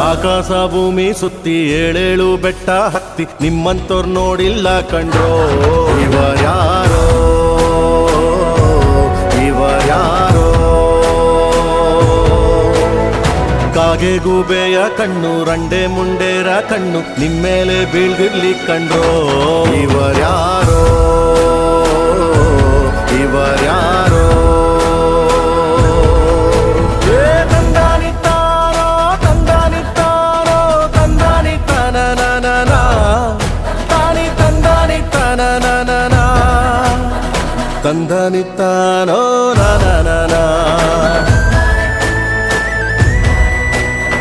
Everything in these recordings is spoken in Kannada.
ಆಕಾಶ ಭೂಮಿ ಸುತ್ತಿ ಏಳೇಳು ಬೆಟ್ಟ ಹತ್ತಿ ನಿಮ್ಮಂತೋರ್ ನೋಡಿಲ್ಲ ಕಂಡ್ರೋ ಇವರ್ಯಾರೋ ಇವರ್ಯಾರೋ ಕಾಗೆ ಗೂಬೆಯ ಕಣ್ಣು ರಂಡೆ ಮುಂಡೇರ ಕಣ್ಣು ನಿಮ್ಮೇಲೆ ಬೀಳ್ದಿರ್ಲಿ ಕಂಡ್ರೋ ಇವರ್ಯಾರೋ ಇವರ್ಯಾರೋ ತಂದಾನಿತ್ತಾರೋ ತಂದಾನಿತ್ತಾರೋ ತಂದಾನಿತ್ತನನನನ ತಾನಿ ತಂದಾನಿತ್ತನನನನ ತಂದಾನಿತ್ತಾನೋ ನನನನ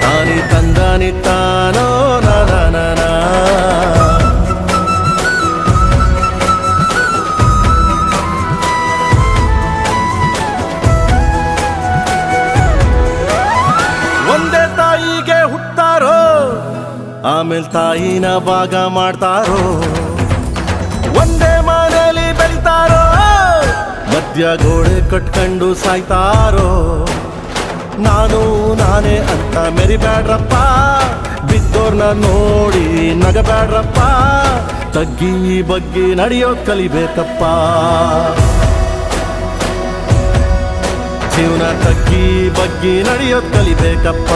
ತಾನಿ ತಂದಾನಿತ್ತಾನೋ ನನನನ ಒಂದೇ ತಾಯಿಗೆ ಹುಟ್ಟಾರೋ ಆಮೇಲೆ ತಾಯಿನ ಭಾಗ ಮಾಡ್ತಾರೋ ಒಂದೇ ಮನೇಲಿ ಬೆಳಿತಾರೋ ಮಧ್ಯ ಗೋಡೆ ಕಟ್ಕೊಂಡು ಸಾಯ್ತಾರೋ ನಾನು ನಾನೇ ಅಂತ ಮೆರಿಬ್ಯಾಡ್ರಪ್ಪ ಬಿದ್ದೋರ್ನ ನೋಡಿ ನಗಬ್ಯಾಡ್ರಪ್ಪ ತಗ್ಗಿ ಬಗ್ಗಿ ನಡೆಯೋದ್ ಕಲಿಬೇಕಪ್ಪ ಜೀವನ ತಗ್ಗಿ ಬಗ್ಗಿ ನಡೆಯೋದ್ ಕಲಿಬೇಕಪ್ಪ